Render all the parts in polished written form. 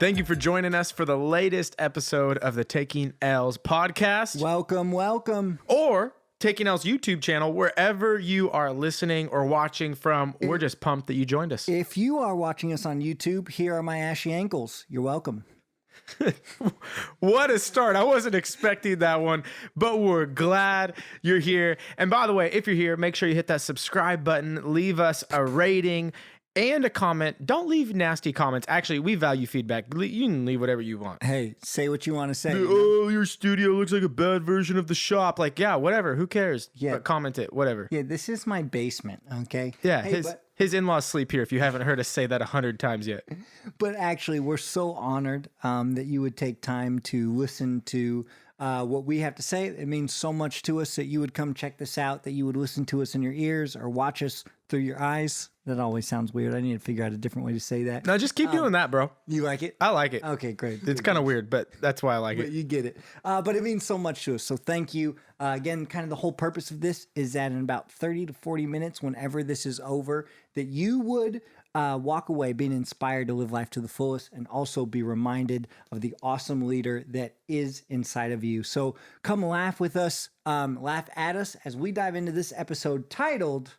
Thank you for joining us for the latest episode of the Taking L's podcast. Welcome. Or Taking L's YouTube channel, wherever you are listening or watching from. We're just pumped that you joined us. If you are watching us on YouTube, here are my ashy ankles. You're welcome. What a start. I wasn't expecting that one, but we're glad you're here. And by the way, if you're here, make sure you hit that subscribe button, leave us a rating and a comment. Don't leave nasty comments. Actually, we value feedback. You can leave whatever you want. Hey, say what you want to say. Oh, your studio looks like a bad version of the shop. Like, yeah, whatever. Who cares? Yeah. But comment it, whatever. Yeah, this is my basement, okay? Yeah, Hey, his in-laws sleep here if you haven't heard us say that 100 times yet. But actually, we're so honored that you would take time to listen to what we have to say. It means so much to us that you would come check this out, that you would listen to us in your ears or watch us through your eyes. That always sounds weird. I need to figure out a different way to say that. No, just keep doing that, bro. You like it? I like it. Okay, great. It's kind of weird, but that's why I like But it. you get it. But it means so much to us. So thank you. Again, kind of the whole purpose of this is that in about 30 to 40 minutes, whenever this is over, that you would walk away being inspired to live life to the fullest and also be reminded of the awesome leader that is inside of you. So come laugh with us, laugh at us as we dive into this episode titled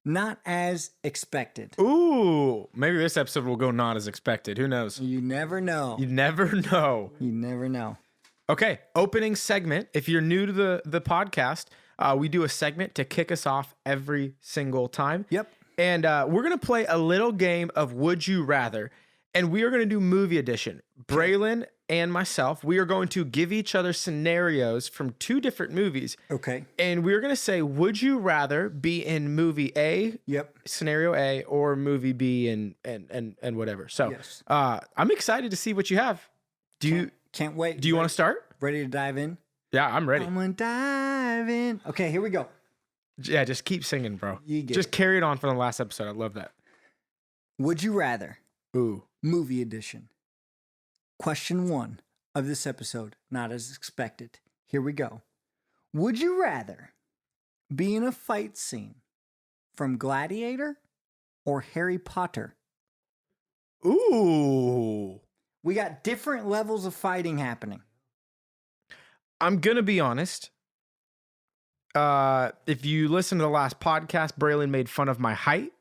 Not As Expected. Ooh, maybe this episode will go not as expected. Who knows? You never know. You never know. You never know. Okay, opening segment. If you're new to the podcast, we do a segment to kick us off every single time. Yep. And we're going to play a little game of Would You Rather. And we are going to do movie edition. Braylon and myself, we are going to give each other scenarios from two different movies. Okay. And we're going to say, would you rather be in movie A, Yep. scenario A, or movie B and whatever. So Yes. I'm excited to see what you have. Can't wait. Do you want to start? Ready to dive in? Yeah, I'm ready. I'm gonna dive in. Okay, here we go. Yeah, just keep singing, bro. You get Just it. carry it on from the last episode. I love that. Would you rather? Ooh. Movie edition. Question 1 of this episode, not as expected. Here we go. Would you rather be in a fight scene from Gladiator or Harry Potter? Ooh. We got different levels of fighting happening. I'm going to be honest. If you listen to the last podcast, Braylon made fun of my height.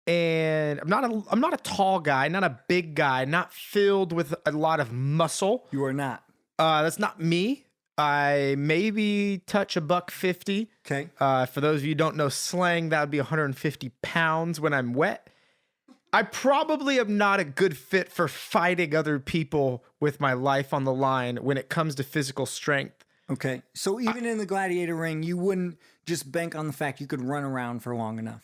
And I'm not a tall guy, not a big guy, not filled with a lot of muscle. You are not. That's not me. I maybe touch $150. Okay. For those of you who don't know slang, that would be 150 pounds when I'm wet. I probably am not a good fit for fighting other people with my life on the line when it comes to physical strength. Okay. So even in the Gladiator ring, you wouldn't just bank on the fact you could run around for long enough.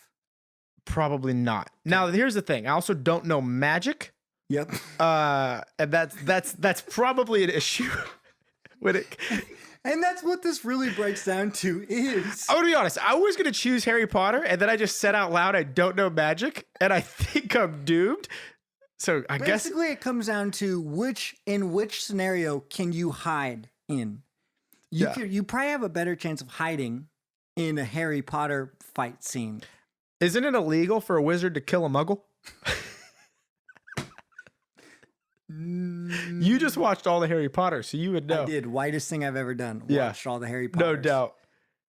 Probably not. Now, here's the thing. I also don't know magic. Yep. And that's probably an issue. And that's what this really breaks down to is. I'm gonna be honest. I was gonna choose Harry Potter, and then I just said out loud, I don't know magic, and I think I'm doomed. So I guess Basically, it comes down to which scenario can you hide in? You probably have a better chance of hiding in a Harry Potter fight scene. Isn't it illegal for a wizard to kill a muggle? You just watched all the Harry Potter, so you would know. I did. Whitest thing I've ever done. Yeah. Watched all the Harry Potters. No doubt.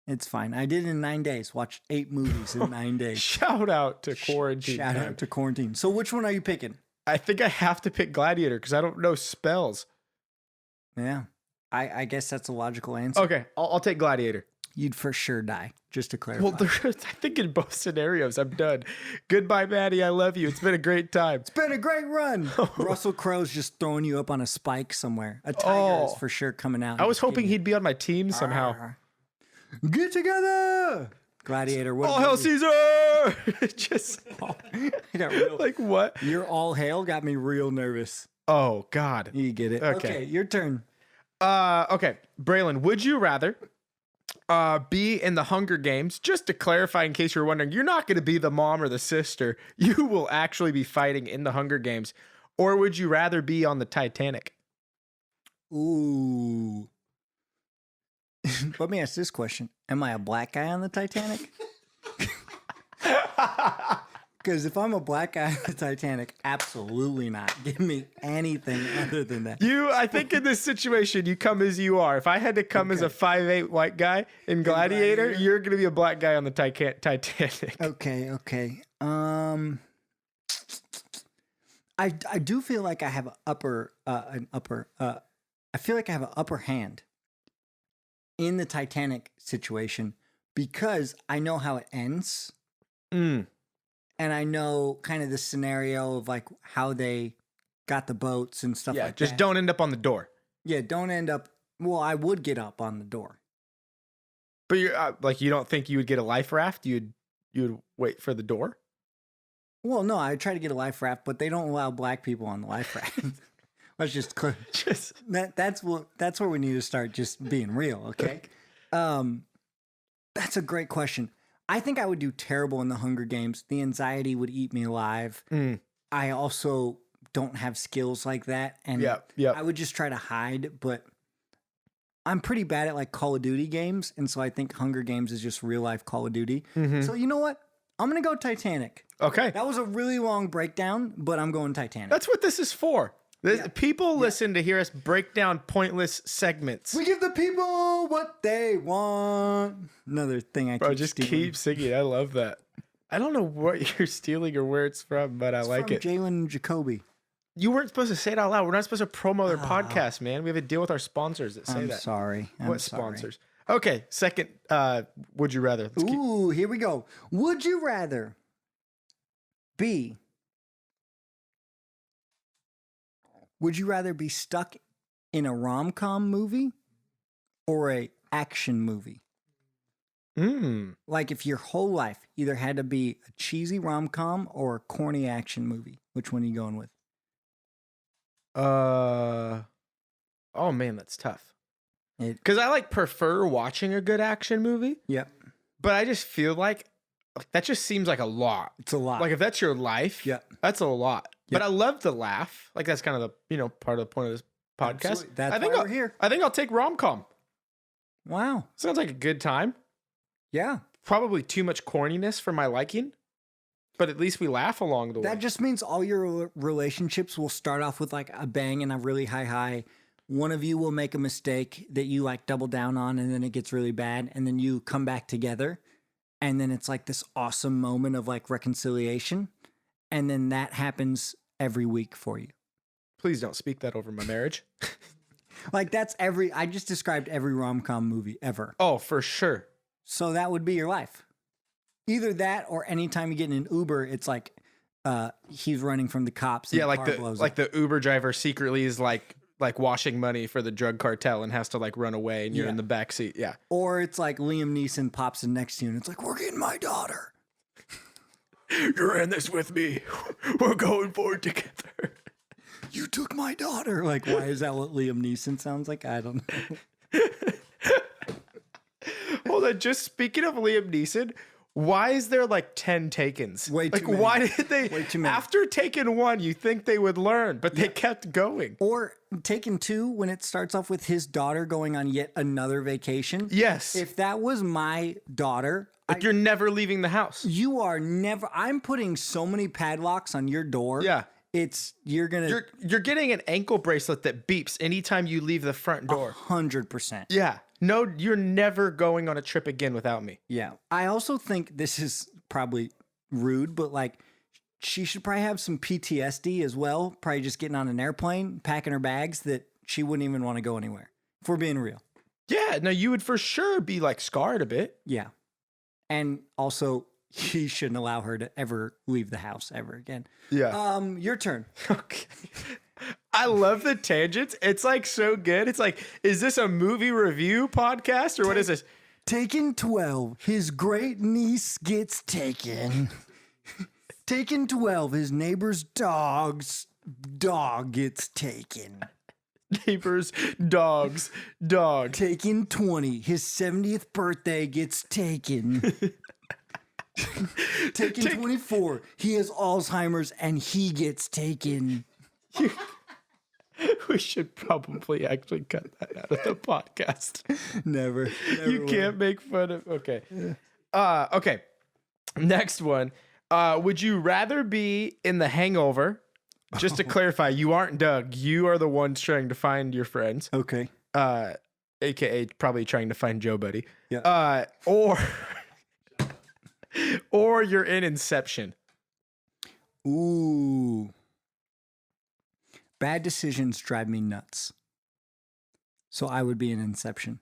It's fine. I did it in 9 days. Watched 8 movies in 9 days. Shout out to quarantine. Shout time. out to quarantine. So which one are you picking? I think I have to pick Gladiator because I don't know spells. Yeah. I guess that's a logical answer. Okay, I'll take Gladiator. You'd for sure die, just to clarify. Well, I think in both scenarios, I'm done. Goodbye, Maddie. I love you. It's been a great time. It's been a great run. Russell Crowe's just throwing you up on a spike somewhere. A tiger is for sure coming out. I was hoping he'd be on my team somehow. Get together. Gladiator. What All hail Caesar! Just I got real. Like what? Your all hail got me real nervous. Oh, God. You get it. Okay. Your turn. Okay. Braylon, would you rather be in the Hunger Games? Just to clarify, in case you're wondering, you're not going to be the mom or the sister. You will actually be fighting in the Hunger Games. Or would you rather be on the Titanic? Ooh. Let me ask this question. Am I a black guy on the Titanic? Because if I'm a black guy on the Titanic, absolutely not. Give me anything other than that. I think in this situation, you come as you are. If I had to come as a 5'8" white guy in Gladiator, you're going to be a black guy on the Titanic. Okay. I do feel like I have I feel like I have an upper hand in the Titanic situation because I know how it ends. And I know kind of the scenario of like how they got the boats and stuff like that. Just don't end up on the door. Yeah, don't end up. Well, I would get up on the door. But you're you don't think you would get a life raft? You would wait for the door? Well, no, I try to get a life raft, but they don't allow black people on the life raft. Let's just clear. That's where we need to start just being real, okay? That's a great question. I think I would do terrible in the Hunger Games. The anxiety would eat me alive. I also don't have skills like that. And I would just try to hide, but I'm pretty bad at like Call of Duty games. And so I think Hunger Games is just real life Call of Duty. So you know what? I'm going to go Titanic. Okay. That was a really long breakdown, but I'm going Titanic. That's what this is for. People listen to hear us break down pointless segments. We give the people what they want. Another thing I keep singing. I love that. I don't know what you're stealing or where it's from, but I like it. Jalen and Jacoby. You weren't supposed to say it out loud. We're not supposed to promo their podcast, man. We have a deal with our sponsors that say that. I'm sorry. What sponsors? Okay, second, would you rather? Here we go. Would you rather be stuck in a rom-com movie or a action movie? Like if your whole life either had to be a cheesy rom-com or a corny action movie, which one are you going with? Oh man, that's tough. Because I prefer watching a good action movie. Yep. But I just feel like that just seems like a lot. It's a lot. Like if that's your life, that's a lot. But I love to laugh. Like that's kind of the part of the point of this podcast. Absolutely. That's why we're here. I think I'll take rom-com. Wow. Sounds like a good time. Yeah. Probably too much corniness for my liking. But at least we laugh along the way. That just means all your relationships will start off with like a bang and a really high. One of you will make a mistake that you like double down on and then it gets really bad. And then you come back together. And then it's like this awesome moment of like reconciliation. And then that happens every week for you. Please don't speak that over my marriage. Like I just described every rom-com movie ever. Oh, for sure. So that would be your life. Either that or anytime you get in an Uber, it's like he's running from the cops. And the Uber driver secretly is like washing money for the drug cartel and has to like run away and you're in the back seat. Yeah. Or it's like Liam Neeson pops in next to you and it's like, we're getting my daughter. You're in this with me. We're going forward together. You took my daughter. Like, why is that what Liam Neeson sounds like? I don't know. Hold on. Just speaking of Liam Neeson, why is there like 10 Takens? Way too many. Why did they? Way too many. After Taken 1, you think they would learn, but they kept going. Or Taken 2, when it starts off with his daughter going on yet another vacation. Yes. If that was my daughter, you're never leaving the house. You are never. I'm putting so many padlocks on your door. Yeah. You're getting an ankle bracelet that beeps anytime you leave the front door. 100%. Yeah. No, you're never going on a trip again without me. Yeah. I also think this is probably rude, but like she should probably have some PTSD as well. Probably just getting on an airplane, packing her bags that she wouldn't even want to go anywhere. If we're being real. Yeah. No, you would for sure be like scarred a bit. Yeah. And also, he shouldn't allow her to ever leave the house ever again. Yeah. Your turn. Okay. I love the tangents. It's like so good. It's like, is this a movie review podcast or what is this? Taken 12. His great niece gets taken. Taken 12. His neighbor's dog gets taken. Neighbor's dog. Taken 20. His 70th birthday gets taken. Taken 24. He has Alzheimer's and he gets taken. We should probably actually cut that out of the podcast. Never You can't make fun of. Okay. Okay. Next one. Would you rather be in The Hangover? Just to clarify, you aren't Doug. You are the ones trying to find your friends. Okay. AKA probably trying to find Joe Buddy. Yeah. Or you're in Inception. Ooh. Bad decisions drive me nuts. So I would be in Inception.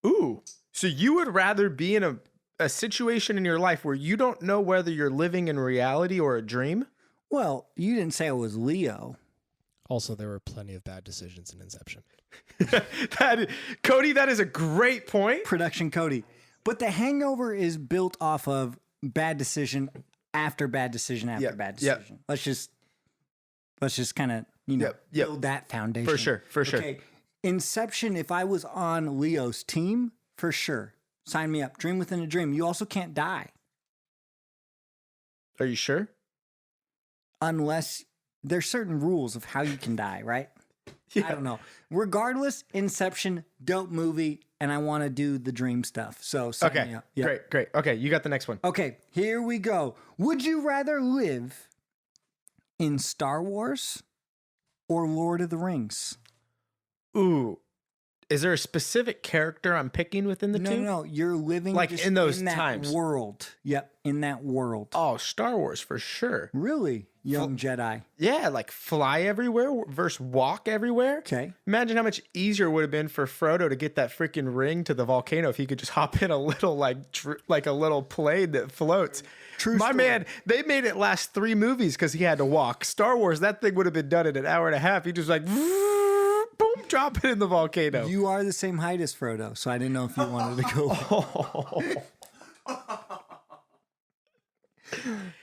Ooh. So you would rather be in a situation in your life where you don't know whether you're living in reality or a dream? Well, you didn't say I was Leo. Also, there were plenty of bad decisions in Inception. Cody, that is a great point. Production Cody. But The Hangover is built off of bad decision after bad decision after bad decision. Let's just kind of, build that foundation. For sure. Okay. Inception, if I was on Leo's team, for sure. Sign me up. Dream within a dream. You also can't die. Are you sure? Unless there's certain rules of how you can die, right? Yeah. I don't know. Regardless, Inception, dope movie, and I want to do the dream stuff. So sign me up. Yep. Great. Okay, you got the next one. Okay, here we go. Would you rather live in Star Wars or Lord of the Rings? Ooh. Is there a specific character I'm picking within the two? No. You're living like just in those that times. world. Yep, in that world. Oh, Star Wars for sure. Really? Young Jedi. Yeah, like fly everywhere versus walk everywhere. Okay. Imagine how much easier it would have been for Frodo to get that freaking ring to the volcano if he could just hop in a little like a little plane that floats. True My story. man, they made it last 3 movies because he had to walk. Star Wars, that thing would have been done in an hour and a half. He just like boom, drop it in the volcano. You are the same height as Frodo, so I didn't know if you wanted to go.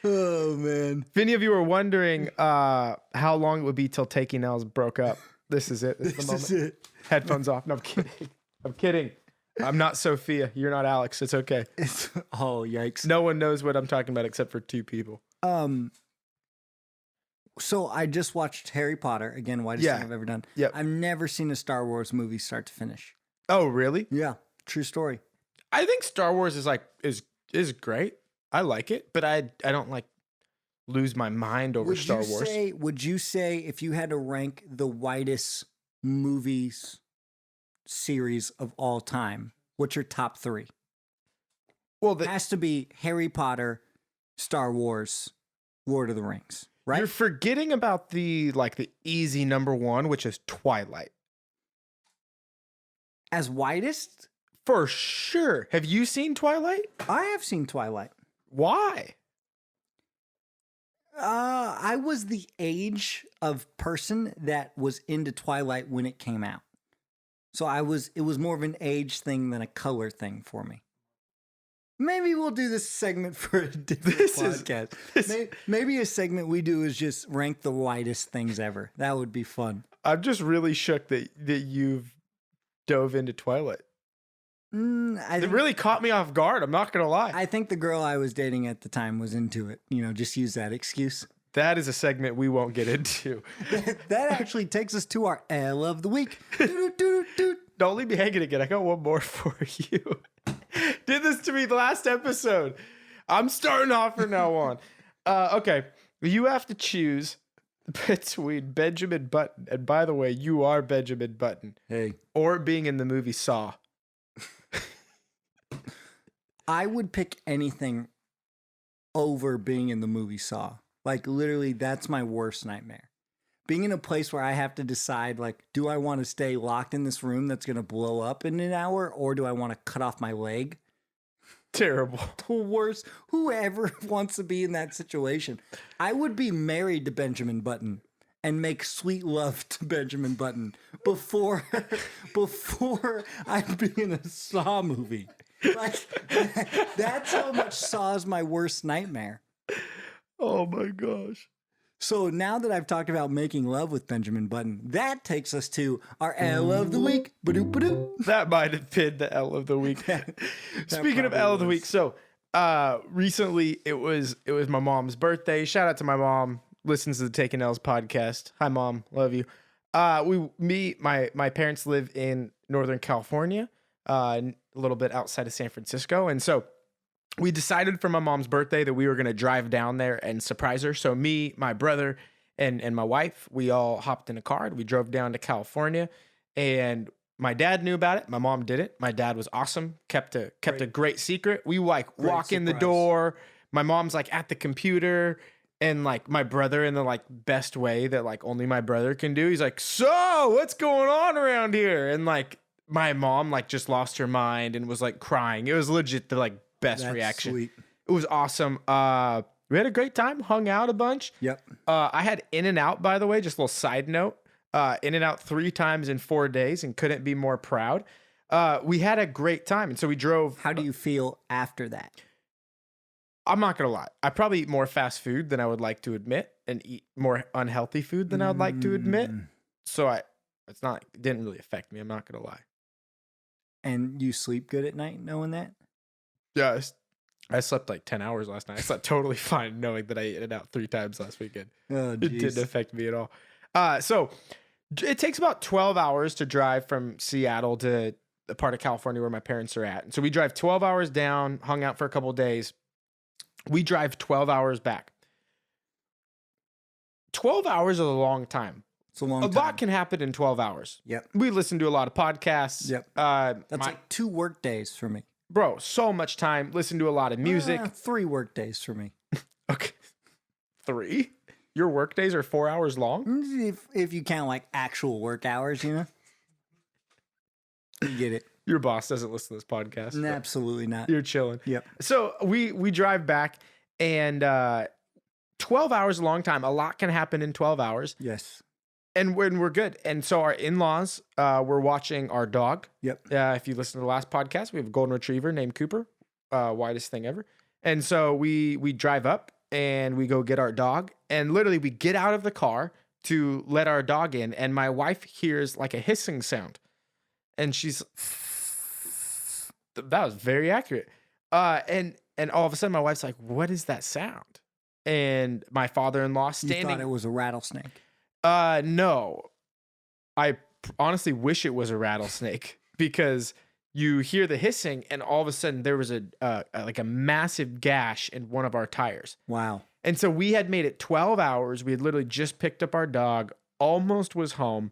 Oh man! If any of you were wondering how long it would be till Taking L's broke up, this is it. This is the moment. Is it. Headphones off. No, I'm kidding. I'm kidding. I'm not Sophia. You're not Alex. It's okay. Oh yikes! No one knows what I'm talking about except for 2 people. So I just watched Harry Potter again. Whitest thing I've ever done. Yep. I've never seen a Star Wars movie start to finish. Oh, really? Yeah, true story. I think Star Wars is great. I like it, but I don't like lose my mind over Star Wars. Would you say if you had to rank the whitest movies series of all time, what's your top 3? Well, It has to be Harry Potter, Star Wars, Lord of the Rings, right? You're forgetting about the easy number 1, which is Twilight. As whitest? For sure. Have you seen Twilight? I have seen Twilight. Why? I was the age of person that was into Twilight when it came out. So it was more of an age thing than a color thing for me. Maybe we'll do this segment for a different podcast. Maybe a segment we do is just rank the whitest things ever. That would be fun. I'm just really shook that you've dove into Twilight. It really caught me off guard. I'm not going to lie. I think the girl I was dating at the time was into it. Just use that excuse. That is a segment we won't get into. That actually takes us to our L of the week. Doo-doo-doo-doo-doo. Don't leave me hanging again. I got one more for you. Did this to me the last episode. I'm starting off from now on. Okay. You have to choose between Benjamin Button, and by the way, you are Benjamin Button. Hey. Or being in the movie Saw. I would pick anything over being in the movie Saw. Like, literally, that's my worst nightmare. Being in a place where I have to decide, like, do I want to stay locked in this room that's going to blow up in an hour, or do I want to cut off my leg? Terrible. The worst. Whoever wants to be in that situation. I would be married to Benjamin Button and make sweet love to Benjamin Button before I'd be in a Saw movie. Like, that's how much Saw is my worst nightmare. Oh my gosh. So now that I've talked about making love with Benjamin Button, that takes us to our L of the week. Ba-doop, ba-doop. That might have been the L of the week. Speaking of L of the week, so recently it was my mom's birthday. Shout out to my mom. Listens to the Taking L's podcast. Hi, Mom. Love you. My parents live in Northern California, a little bit outside of San Francisco. And so we decided for my mom's birthday that we were going to drive down there and surprise her. So me, my brother, and my wife, we all hopped in a car and we drove down to California. And my dad knew about it. My mom didn't. My dad was awesome. Kept a great secret. We like walk in the door. My mom's like at the computer, and like my brother, in the like best way that like only my brother can do, he's like, "So what's going on around here?" And like my mom like just lost her mind and was like crying. It was legit the like best reaction. Sweet. It was awesome. We had a great time, hung out a bunch. Yep. I had In-N-Out, by the way, just a little side note. In-N-Out 3 times in 4 days and couldn't be more proud. We had a great time. And so we drove. How do you feel after that? I'm not going to lie. I probably eat more fast food than I would like to admit, and eat more unhealthy food than I would like to admit. So it didn't really affect me. I'm not going to lie. And you sleep good at night knowing that? Yeah, I slept like 10 hours last night. I slept totally fine knowing that I ate it out 3 times last weekend. Oh, it didn't affect me at all. So it takes about 12 hours to drive from Seattle to the part of California where my parents are at. And so we drive 12 hours down, hung out for a couple of days. We drive 12 hours back. 12 hours is a long time. It's a long time. A lot can happen in 12 hours. Yep. We listen to a lot of podcasts. Yep. That's like 2 work days for me. Bro, so much time. Listen to a lot of music. 3 work days for me. Okay. 3? Your work days are 4 hours long? If you count like actual work hours, you know? You get it. Your boss doesn't listen to this podcast. No, absolutely not. You're chilling. Yep. So we drive back, and 12 hours is a long time. A lot can happen in 12 hours. Yes. And we're good. And so our in-laws, we're watching our dog. Yep. If you listen to the last podcast, we have a golden retriever named Cooper, widest thing ever. And so we drive up and we go get our dog. And literally we get out of the car to let our dog in. And my wife hears like a hissing sound. And she's, that was very accurate. And all of a sudden my wife's like, "What is that sound?" And my father-in-law standing. You thought it was a rattlesnake. No. I honestly wish it was a rattlesnake, because you hear the hissing and all of a sudden there was a massive gash in one of our tires. Wow. And so we had made it 12 hours. We had literally just picked up our dog, almost was home.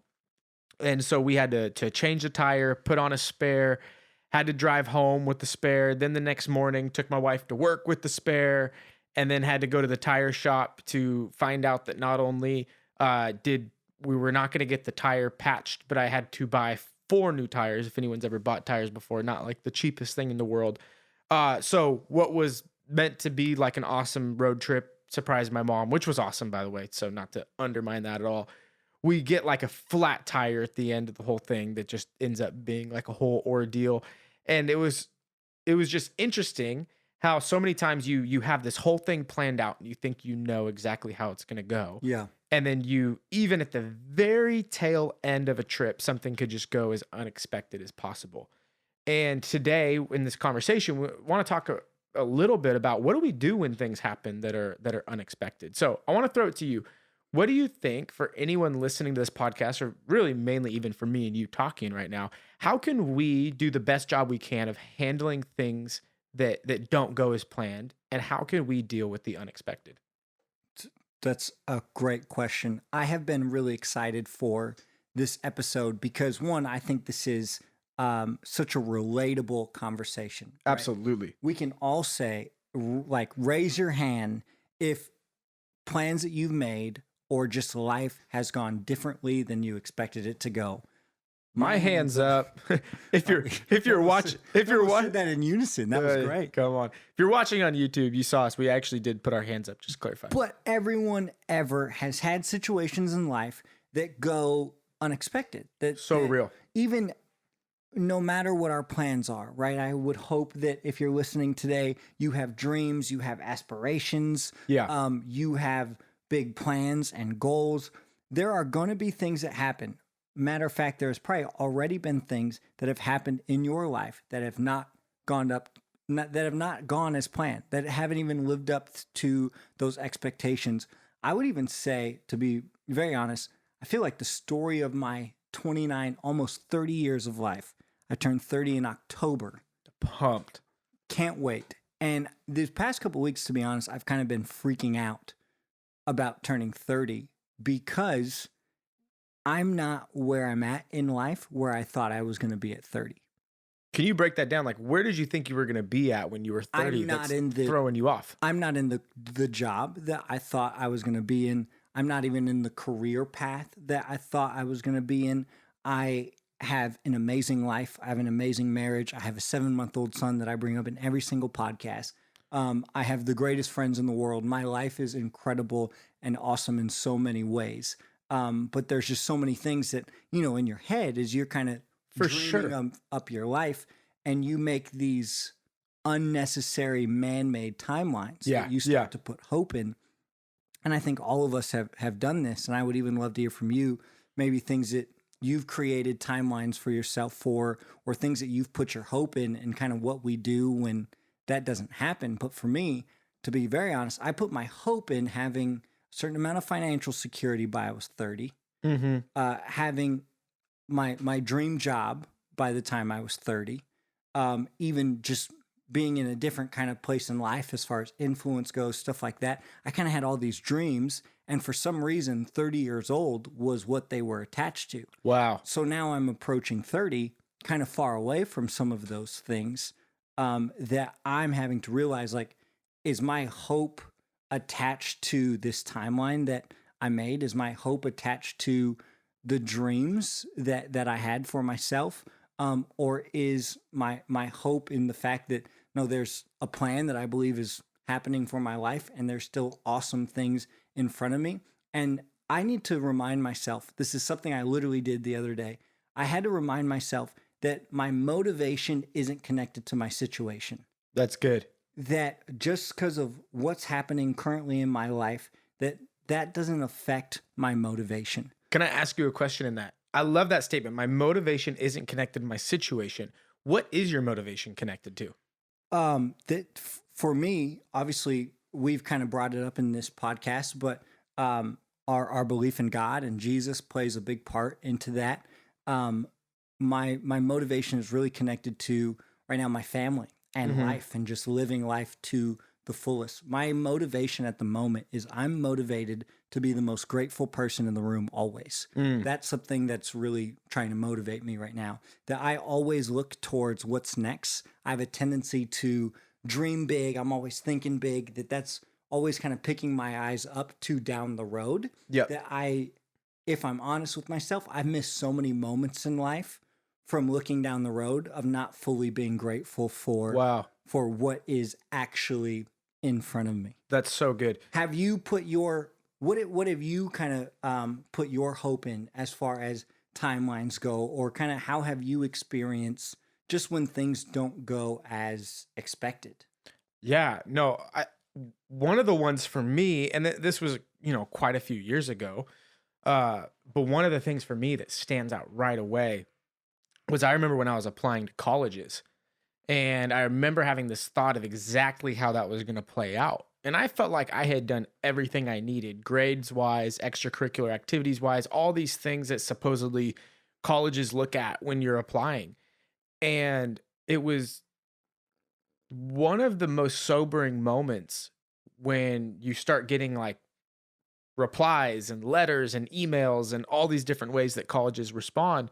And so we had to change the tire, put on a spare, had to drive home with the spare. Then the next morning took my wife to work with the spare, and then had to go to the tire shop to find out that not only we were not going to get the tire patched, but I had to buy 4 new tires. If anyone's ever bought tires before, not like the cheapest thing in the world. So what was meant to be like an awesome road trip surprised my mom, which was awesome, by the way. So not to undermine that at all. We get like a flat tire at the end of the whole thing that just ends up being like a whole ordeal. And it was just interesting how so many times you have this whole thing planned out and you think you know exactly how it's going to go. Yeah. And then even at the very tail end of a trip, something could just go as unexpected as possible. And today in this conversation, we want to talk a little bit about what do we do when things happen that are unexpected. So I want to throw it to you. What do you think, for anyone listening to this podcast, or really mainly even for me and you talking right now, how can we do the best job we can of handling things that don't go as planned? And how can we deal with the unexpected? That's a great question. I have been really excited for this episode because, one, I think this is such a relatable conversation. Right? Absolutely. We can all say, like, raise your hand if plans that you've made or just life has gone differently than you expected it to go. My hands up. if you're watching, said that in unison. That was great. Come on. If you're watching on YouTube, you saw us. We actually did put our hands up. Just clarify. But everyone ever has had situations in life that go unexpected. That real. Even no matter what our plans are, right? I would hope that if you're listening today, you have dreams, you have aspirations. Yeah. You have big plans and goals. There are going to be things that happen. Matter of fact, there's probably already been things that have happened in your life that have not gone as planned, that haven't even lived up to those expectations. I would even say, to be very honest, I feel like the story of my 29, almost 30 years of life. I turned 30 in October. Pumped. Can't wait. And these past couple weeks, to be honest, I've kind of been freaking out about turning 30 because I'm not where I'm at in life where I thought I was going to be at 30. Can you break that down? Like, where did you think you were going to be at when you were 30 that's throwing you off? I'm not in the job that I thought I was going to be in. I'm not even in the career path that I thought I was going to be in. I have an amazing life. I have an amazing marriage. I have a 7-month-old son that I bring up in every single podcast. I have the greatest friends in the world. My life is incredible and awesome in so many ways. But there's just so many things that, in your head as you're kind of dreaming up your life, and you make these unnecessary man-made timelines that you start to put hope in. And I think all of us have done this. And I would even love to hear from you, maybe things that you've created timelines for yourself for, or things that you've put your hope in, and kind of what we do when that doesn't happen. But for me, to be very honest, I put my hope in having a certain amount of financial security by I was 30, having my dream job by the time I was 30, even just being in a different kind of place in life as far as influence goes, stuff like that. I kind of had all these dreams, and for some reason, 30 years old was what they were attached to. Wow. So now I'm approaching 30, kind of far away from some of those things, that I'm having to realize, like, is my hope attached to this timeline that I made? Is my hope attached to the dreams that I had for myself? Or is my hope in the fact that, no, there's a plan that I believe is happening for my life, and there's still awesome things in front of me? And I need to remind myself, this is something I literally did the other day. I had to remind myself that my motivation isn't connected to my situation. That's good. That just because of what's happening currently in my life, that doesn't affect my motivation. Can I ask you a question in that? I love that statement. My motivation isn't connected to my situation. What is your motivation connected to? For me, obviously, we've kind of brought it up in this podcast, but our belief in God and Jesus plays a big part into that. My motivation is really connected to right now my family and life, and just living life to the fullest. My motivation at the moment is I'm motivated to be the most grateful person in the room always. That's something that's really trying to motivate me right now, that I always look towards what's next. I have a tendency to dream big. I'm always thinking big, that's always kind of picking my eyes up to down the road. That if I'm honest with myself, I've missed so many moments in life from looking down the road of not fully being grateful for what is actually in front of me. That's so good. Have you put what have you kind of put your hope in as far as timelines go, or kind of how have you experienced just when things don't go as expected? Yeah, no, one of the ones for me, and this was, quite a few years ago, but one of the things for me that stands out right away was I remember when I was applying to colleges, and I remember having this thought of exactly how that was going to play out. And I felt like I had done everything I needed, grades-wise, extracurricular activities-wise, all these things that supposedly colleges look at when you're applying. And it was one of the most sobering moments when you start getting like replies and letters and emails and all these different ways that colleges respond.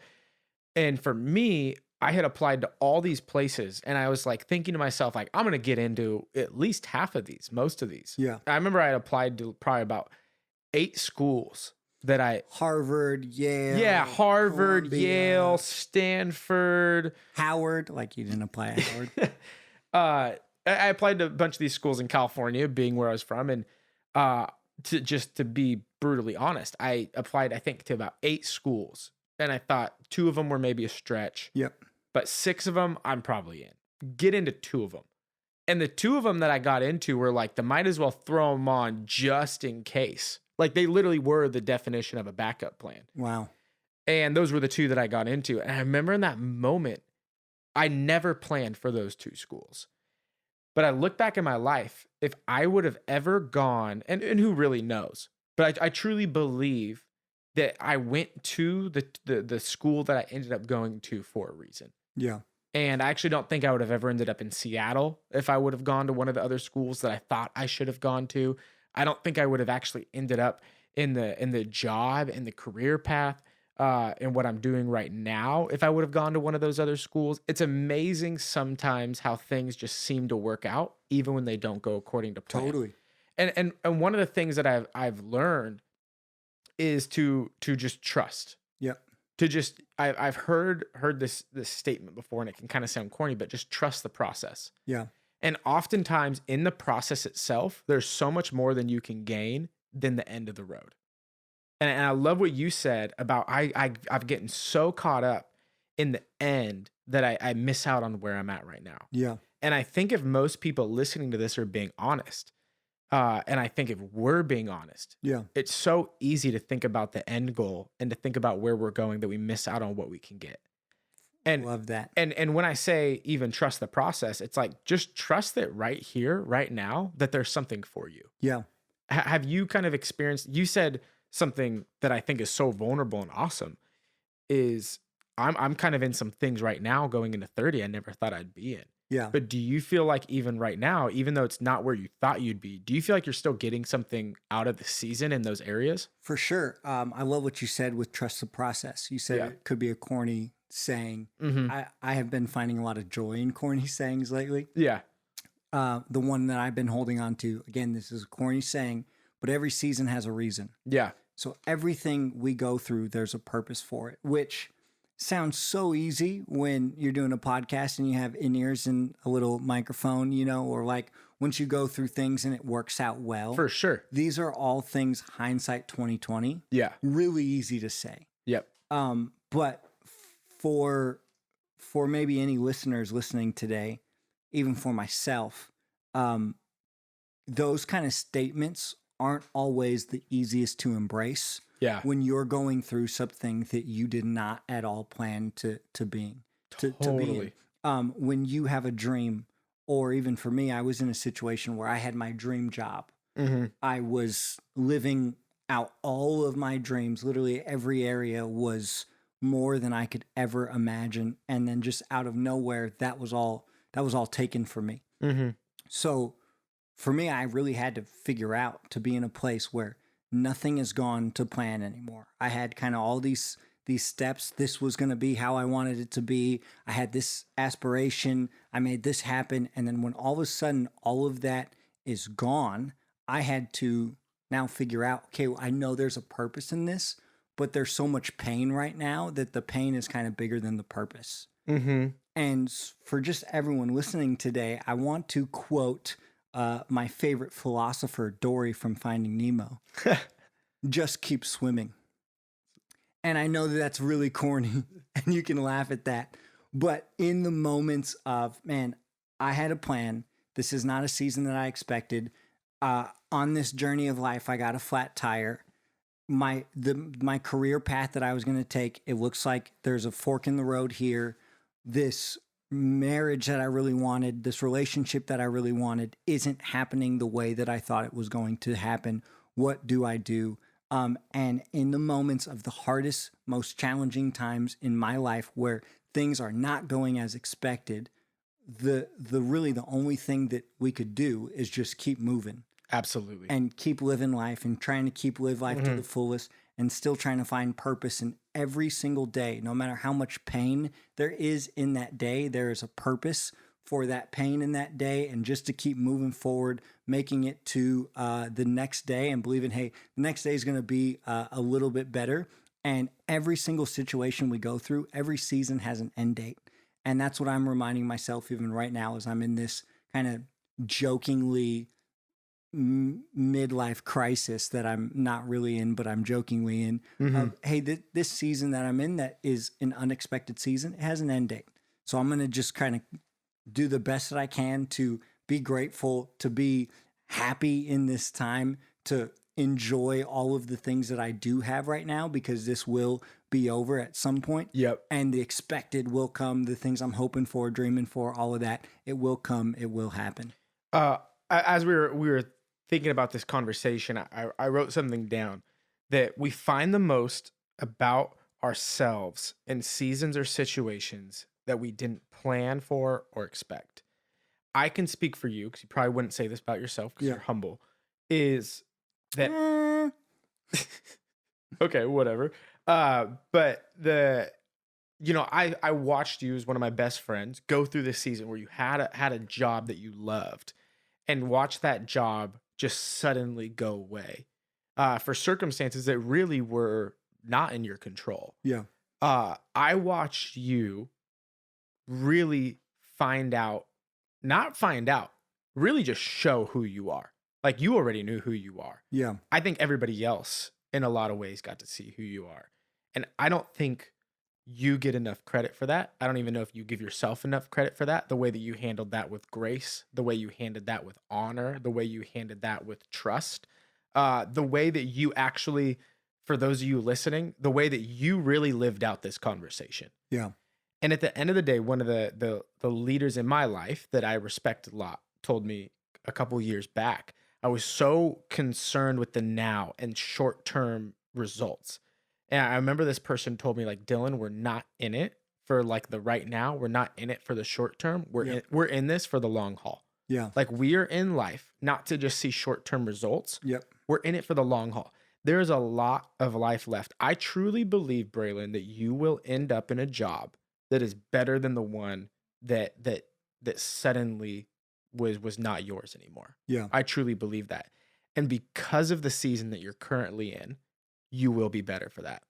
And for me, I had applied to all these places, and I was like thinking to myself, like, I'm going to get into at least half of these, most of these. Yeah. I remember I had applied to probably about 8 schools that Harvard, Yale. Yeah, Harvard, Columbia, Yale, Stanford. Howard, like you didn't apply at Howard. I applied to a bunch of these schools in California, being where I was from. And to be brutally honest, I applied, I think, to about 8 schools. And I thought 2 of them were maybe a stretch. Yep. But 6 of them, I'm probably in. Get into 2 of them. And the 2 of them that I got into were like, the might as well throw them on just in case. Like, they literally were the definition of a backup plan. Wow. And those were the 2 that I got into. And I remember in that moment, I never planned for those 2 schools. But I look back in my life, if I would have ever gone, and who really knows, but I truly believe that I went to the school that I ended up going to for a reason. Yeah. And I actually don't think I would have ever ended up in Seattle if I would have gone to one of the other schools that I thought I should have gone to. I don't think I would have actually ended up in the job and the career path in what I'm doing right now if I would have gone to one of those other schools. It's amazing sometimes how things just seem to work out even when they don't go according to plan. Totally. And one of the things that I've learned is to just trust. Yep. To just I've heard this statement before, and it can kind of sound corny, but just trust the process. Yeah. And oftentimes in the process itself, there's so much more than you can gain than the end of the road. And I love what you said about I'm getting so caught up in the end that I miss out on where I'm at right now. Yeah. And I think if most people listening to this are being honest, and I think if we're being honest, Yeah. it's so easy to think about the end goal and to think about where we're going that we miss out on what we can get. And Love that. and when I say even trust the process, it's like just trust that right here, right now, that there's something for you. Yeah. Have you kind of experienced, you said something that I think is so vulnerable and awesome is I'm kind of in some things right now going into 30 I never thought I'd be in. Yeah. But do you feel like even right now, even though it's not where you thought you'd be, do you feel like you're still getting something out of the season in those areas? For sure. I love what you said with trust the process. You said Yeah. it could be a corny saying. Mm-hmm. I have been finding a lot of joy in corny sayings lately. Yeah. The one that I've been holding on to, again, this is a corny saying, but every season has a reason. Yeah. So everything we go through, there's a purpose for it, which sounds so easy when you're doing a podcast and you have in-ears and a little microphone, or like once you go through things and it works out well. For sure. These are all things hindsight 2020. Yeah. Really easy to say. Yep. But for maybe any listeners listening today, even for myself, those kind of statements aren't always the easiest to embrace. Yeah. When you're going through something that you did not at all plan to be Totally. in. When you have a dream, or even for me, I was in a situation where I had my dream job. Mm-hmm. I was living out all of my dreams. Literally every area was more than I could ever imagine. And then just out of nowhere, that was all taken from me. Mm-hmm. So for me, I really had to figure out to be in a place where nothing has gone to plan anymore. I had kind of all these steps. This was going to be how I wanted it to be. I had this aspiration. I made this happen. And then when all of a sudden all of that is gone, I had to now figure out, okay, I know there's a purpose in this, but there's so much pain right now that the pain is kind of bigger than the purpose. Mm-hmm. And for just everyone listening today, I want to quote my favorite philosopher, Dory from Finding Nemo. Just keep swimming. And I know that that's really corny and you can laugh at that. But in the moments of, man, I had a plan. This is not a season that I expected. On this journey of life, I got a flat tire. My career path that I was going to take, it looks like there's a fork in the road here. This marriage that I really wanted, this relationship that I really wanted isn't happening the way that I thought it was going to happen. What do I do? And in the moments of the hardest, most challenging times in my life where things are not going as expected, the only thing that we could do is just keep moving. Absolutely. And keep living life and trying to live life to the fullest and still trying to find purpose in every single day. No matter how much pain there is in that day, there is a purpose for that pain in that day, and just to keep moving forward, making it to the next day and believing, hey, the next day is going to be a little bit better. And every single situation we go through, every season has an end date. And that's what I'm reminding myself even right now as I'm in this kind of jokingly midlife crisis that I'm not really in, but I'm jokingly in. Hey, this season that I'm in, that is an unexpected season, it has an end date. So I'm going to just kind of do the best that I can to be grateful, to be happy in this time, to enjoy all of the things that I do have right now, because this will be over at some point. Yep. And the expected will come, the things I'm hoping for, dreaming for, all of that, it will come, it will happen. As we were thinking about this conversation, I wrote something down that we find the most about ourselves in seasons or situations that we didn't plan for or expect. I can speak for you because you probably wouldn't say this about yourself because you're humble. Is that okay? Whatever. But I watched you as one of my best friends go through this season where you had a job that you loved, and watch that job just suddenly go away, for circumstances that really were not in your control. Yeah. I watched you really not find out, really just show who you are. Like, you already knew who you are. Yeah. I think everybody else in a lot of ways got to see who you are. And I don't think you get enough credit for that. I don't even know if you give yourself enough credit for that. The way that you handled that with grace, the way you handled that with honor, the way you handled that with trust, the way that you actually, for those of you listening, the way that you really lived out this conversation. Yeah. And at the end of the day, one of the leaders in my life that I respect a lot told me a couple years back, I was so concerned with the now and short-term results. And I remember this person told me, like, Dylan, we're not in it for like the right now. We're not in it for the short term. We're in this for the long haul. Yeah. Like, we are in life not to just see short-term results. Yep. We're in it for the long haul. There is a lot of life left. I truly believe, Braylon, that you will end up in a job that is better than the one that suddenly was not yours anymore. Yeah. I truly believe that. And because of the season that you're currently in, you will be better for that.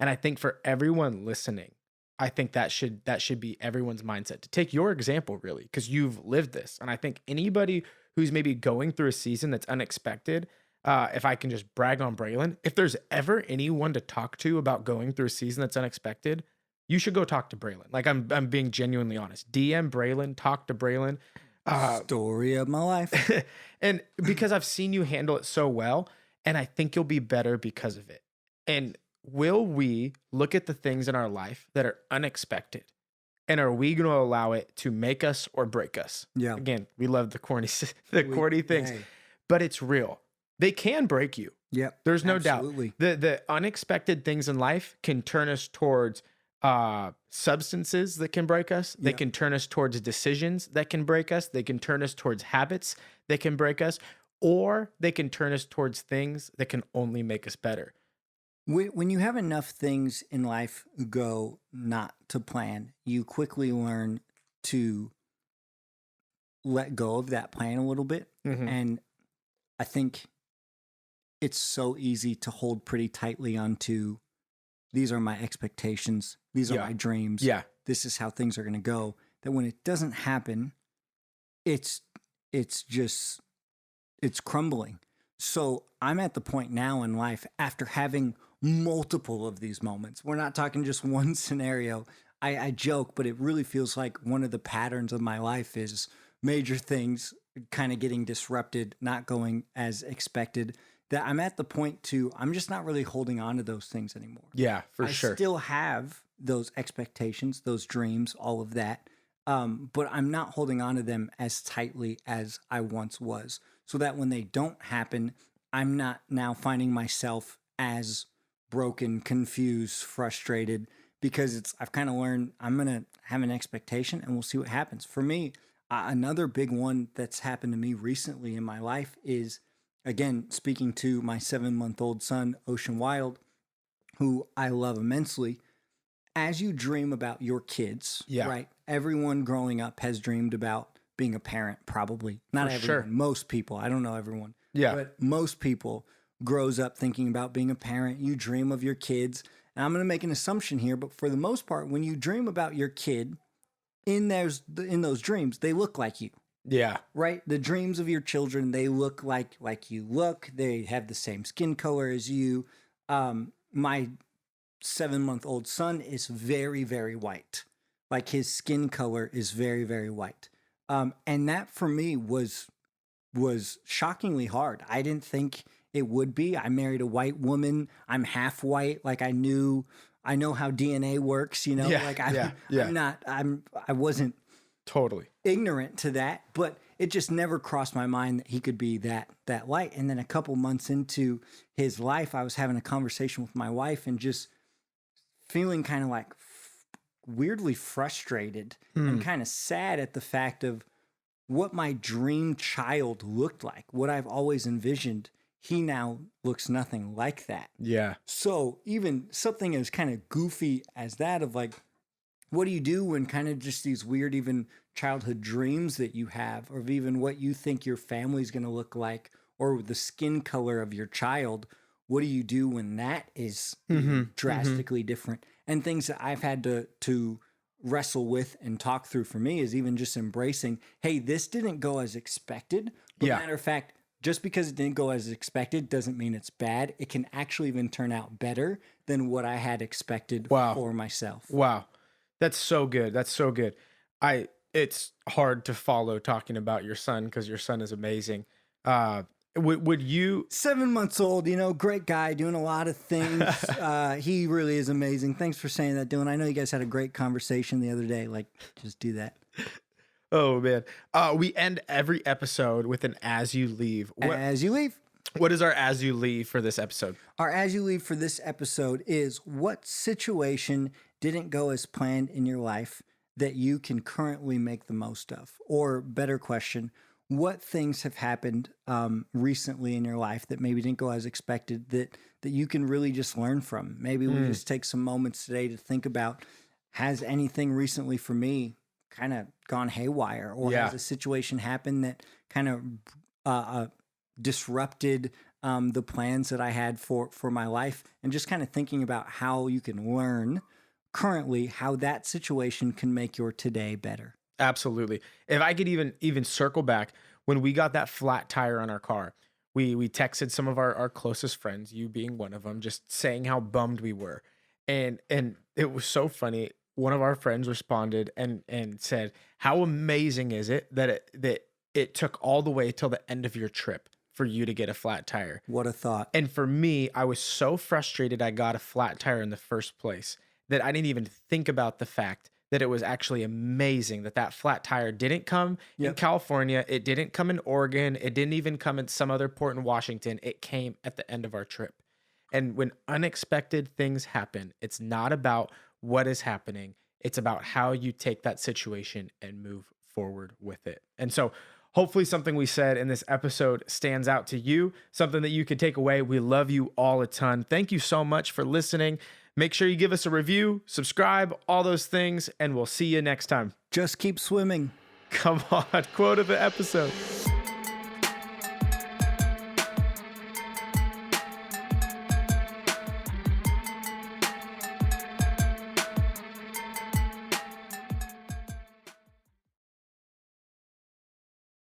And I think for everyone listening, I think that should be everyone's mindset, to take your example, really, because you've lived this. And I think anybody who's maybe going through a season that's unexpected, if I can just brag on Braylon, if there's ever anyone to talk to about going through a season that's unexpected, you should go talk to Braylon. Like, I'm being genuinely honest. DM Braylon, talk to Braylon. Story of my life. And because I've seen you handle it so well, and I think you'll be better because of it. And will we look at the things in our life that are unexpected, and are we going to allow it to make us or break us? Yeah. Again, we love the corny things, hey. but it's real. They can break you. Yep. There's no Absolutely. doubt. The unexpected things in life can turn us towards substances that can break us. They can turn us towards decisions that can break us. They can turn us towards habits that can break us, or they can turn us towards things that can only make us better. When you have enough things in life go not to plan, you quickly learn to let go of that plan a little bit. Mhm. And I think it's so easy to hold pretty tightly onto, these are my expectations, these are my dreams, this is how things are going to go, that when it doesn't happen, it's crumbling. So I'm at the point now in life, after having multiple of these moments. We're not talking just one scenario. I joke, but it really feels like one of the patterns of my life is major things kind of getting disrupted, not going as expected, that I'm at the point I'm just not really holding on to those things anymore. Yeah, for sure. I still have those expectations, those dreams, all of that. But I'm not holding on to them as tightly as I once was, so that when they don't happen, I'm not now finding myself as broken, confused, frustrated, because I've kind of learned I'm going to have an expectation and we'll see what happens. For me, another big one that's happened to me recently in my life is, again, speaking to my 7-month-old son, Ocean Wild, who I love immensely. As you dream about your kids, right? Everyone growing up has dreamed about being a parent, probably. Not For everyone. sure. Most people. I don't know everyone. Yeah. But most people grows up thinking about being a parent. You dream of your kids. And I'm going to make an assumption here, but for the most part, when you dream about your kid, in those dreams, they look like you. Yeah. Right? The dreams of your children, they look like you look. They have the same skin color as you. My 7-month-old son is very, very white. Like, his skin color is very, very white. And that for me was shockingly hard. I didn't think it would be. I married a white woman. I'm half white. Like, I know how DNA works, you know, like I wasn't Totally ignorant to that, but it just never crossed my mind that he could be that light. And then a couple months into his life, I was having a conversation with my wife and just feeling kind of like, weirdly frustrated and kind of sad at the fact of what my dream child looked like, what I've always envisioned. He now looks nothing like that. Yeah. So even something as kind of goofy as that of like, what do you do when kind of just these weird, even childhood dreams that you have, or even what you think your family's going to look like, or the skin color of your child? What do you do when that is drastically different? And things that I've had to wrestle with and talk through for me is even just embracing, hey, this didn't go as expected. But matter of fact, just because it didn't go as expected doesn't mean it's bad. It can actually even turn out better than what I had expected for myself. Wow. That's so good. That's so good. It's hard to follow talking about your son because your son is amazing. Would you 7 months old, great guy, doing a lot of things. He really is amazing. Thanks for saying that, Dylan. I know you guys had a great conversation the other day. Like, just do that. Oh man. We end every episode with an as you leave. As you leave. What is our as you leave for this episode? Our as you leave for this episode is, what situation didn't go as planned in your life that you can currently make the most of? Or better question, what things have happened recently in your life that maybe didn't go as expected that you can really just learn from? Maybe we just take some moments today to think about, has anything recently for me kind of gone haywire, or has a situation happened that kind of disrupted the plans that I had for my life? And just kind of thinking about how you can learn currently how that situation can make your today better. Absolutely. If I could even circle back, when we got that flat tire on our car, we texted some of our closest friends, you being one of them, just saying how bummed we were. And it was so funny. One of our friends responded and said, how amazing is it that it took all the way till the end of your trip for you to get a flat tire? What a thought. And for me, I was so frustrated I got a flat tire in the first place that I didn't even think about the fact that it was actually amazing that flat tire didn't come in California. It didn't come in Oregon. It didn't even come in some other port in Washington. It came at the end of our trip. And when unexpected things happen, it's not about what is happening. It's about how you take that situation and move forward with it. And so hopefully something we said in this episode stands out to you, something that you can take away. We love you all a ton. Thank you so much for listening. Make sure you give us a review, subscribe, all those things, and we'll see you next time. Just keep swimming. Come on, quote of the episode.